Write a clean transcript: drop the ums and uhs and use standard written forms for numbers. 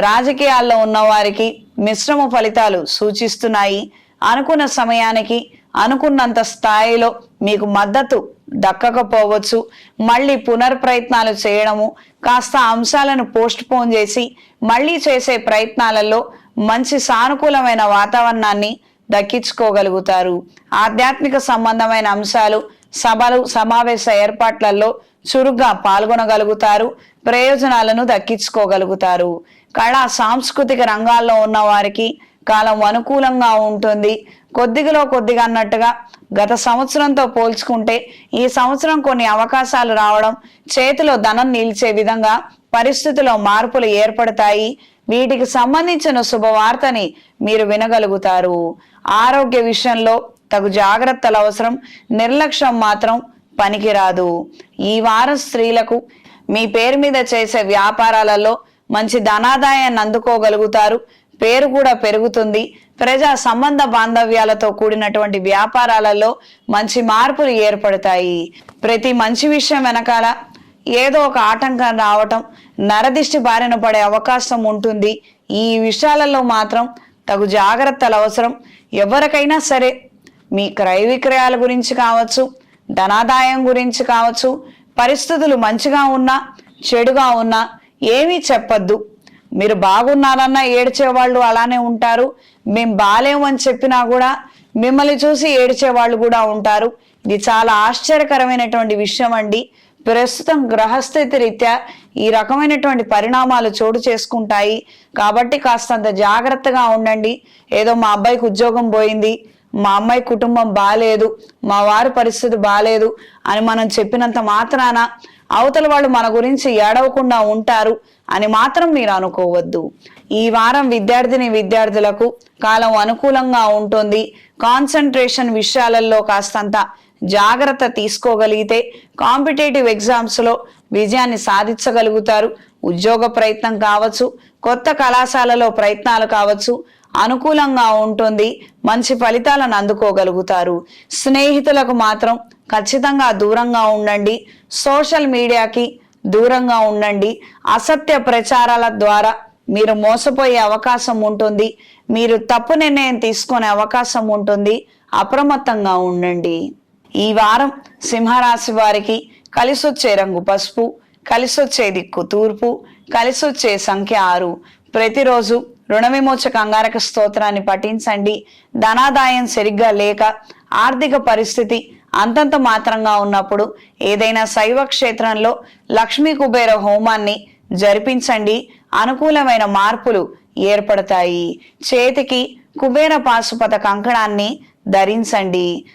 రాజకీయాల్లో ఉన్న వారికి మిశ్రమ ఫలితాలు సూచిస్తున్నాయి. అనుకున్న సమయానికి అనుకున్నంత స్థాయిలో మీకు మద్దతు దక్కకపోవచ్చు. మళ్ళీ పునర్ప్రయత్నాలు చేయడము, కాస్త అంశాలను పోస్ట్ పోన్ చేసి మళ్ళీ చేసే ప్రయత్నాలలో మంచి సానుకూలమైన వాతావరణాన్ని దక్కించుకోగలుగుతారు. ఆధ్యాత్మిక సంబంధమైన అంశాలు, సభలు, సమావేశ ఏర్పాట్లలో చురుగ్గా పాల్గొనగలుగుతారు. ప్రయోజనాలను దక్కించుకోగలుగుతారు. కళా సాంస్కృతిక రంగాల్లో ఉన్న వారికి కాలం అనుకూలంగా ఉంటుంది. కొద్దిగా అన్నట్టుగా గత సంవత్సరంతో పోల్చుకుంటే ఈ సంవత్సరం కొన్ని అవకాశాలు రావడం, చేతిలో ధనం నిలిచే విధంగా పరిస్థితిలో మార్పులు ఏర్పడతాయి. వీటికి సంబంధించిన శుభవార్తని మీరు వినగలుగుతారు. ఆరోగ్య విషయంలో తగు జాగ్రత్తలు అవసరం. నిర్లక్ష్యం మాత్రం పనికిరాదు. ఈ వారం స్త్రీలకు మీ పేరు మీద చేసే వ్యాపారాలలో మంచి ధనాదాయాన్ని అందుకోగలుగుతారు. పేరు కూడా పెరుగుతుంది. ప్రజా సంబంధ బాంధవ్యాలతో కూడినటువంటి వ్యాపారాలలో మంచి మార్పులు ఏర్పడతాయి. ప్రతి మంచి విషయం వెనకాల ఏదో ఒక ఆటంకం రావటం, నరదిష్టి బారిన పడే అవకాశం ఉంటుంది. ఈ విషయాలలో మాత్రం తగు జాగ్రత్తలు అవసరం. ఎవరికైనా సరే మీ క్రయ విక్రయాల గురించి కావచ్చు, ధనాదాయం గురించి కావచ్చు, పరిస్థితులు మంచిగా ఉన్నా చెడుగా ఉన్నా ఏమీ చెప్పద్దు. మీరు బాగున్నారన్నా ఏడ్చేవాళ్ళు అలానే ఉంటారు. మేము బాలేమని చెప్పినా కూడా మిమ్మల్ని చూసి ఏడ్చేవాళ్ళు కూడా ఉంటారు. ఇది చాలా ఆశ్చర్యకరమైనటువంటి విషయం అండి. ప్రస్తుతం గ్రహస్థితి రీత్యా ఈ రకమైనటువంటి పరిణామాలు చోటు చేసుకుంటాయి. కాబట్టి కాస్తంత జాగ్రత్తగా ఉండండి. ఏదో మా అబ్బాయికి ఉద్యోగం పోయింది, మా అమ్మాయి కుటుంబం బాలేదు, మా వారి పరిస్థితి బాలేదు అని మనం చెప్పినంత మాత్రాన అవతల వాళ్ళు మన గురించి ఏడవకుండా ఉంటారు అని మాత్రం మీరు అనుకోవద్దు. ఈ వారం విద్యార్థులకు కాలం అనుకూలంగా ఉంటుంది. కాన్సన్ట్రేషన్ విషయాలలో కాస్తంత జాగ్రత్త తీసుకోగలిగితే కాంపిటేటివ్ ఎగ్జామ్స్ లో విజయాన్ని సాధించగలుగుతారు. ఉద్యోగ ప్రయత్నం కావచ్చు, కొత్త కళాశాలలో ప్రయత్నాలు కావచ్చు, అనుకూలంగా ఉంటుంది. మంచి ఫలితాలను అందుకోగలుగుతారు. స్నేహితులకు మాత్రం ఖచ్చితంగా దూరంగా ఉండండి. సోషల్ మీడియాకి దూరంగా ఉండండి. అసత్య ప్రచారాల ద్వారా మీరు మోసపోయే అవకాశం ఉంటుంది. మీరు తప్పు నిర్ణయం తీసుకునే అవకాశం ఉంటుంది. అప్రమత్తంగా ఉండండి. ఈ వారం సింహరాశి వారికి కలిసొచ్చే రంగు పసుపు, కలిసొచ్చే దిక్కు తూర్పు, కలిసొచ్చే సంఖ్య 6. ప్రతిరోజు రుణ విమోచక అంగారక స్తోత్రాన్ని పఠించండి. ధనాదాయం సరిగ్గా లేక ఆర్థిక పరిస్థితి అంతంత మాత్రంగా ఉన్నప్పుడు ఏదైనా శైవ క్షేత్రంలో లక్ష్మీ కుబేర హోమాన్ని జరిపించండి. అనుకూలమైన మార్పులు ఏర్పడతాయి. చేతికి కుబేర పాశుపత కంకణాన్ని ధరించండి.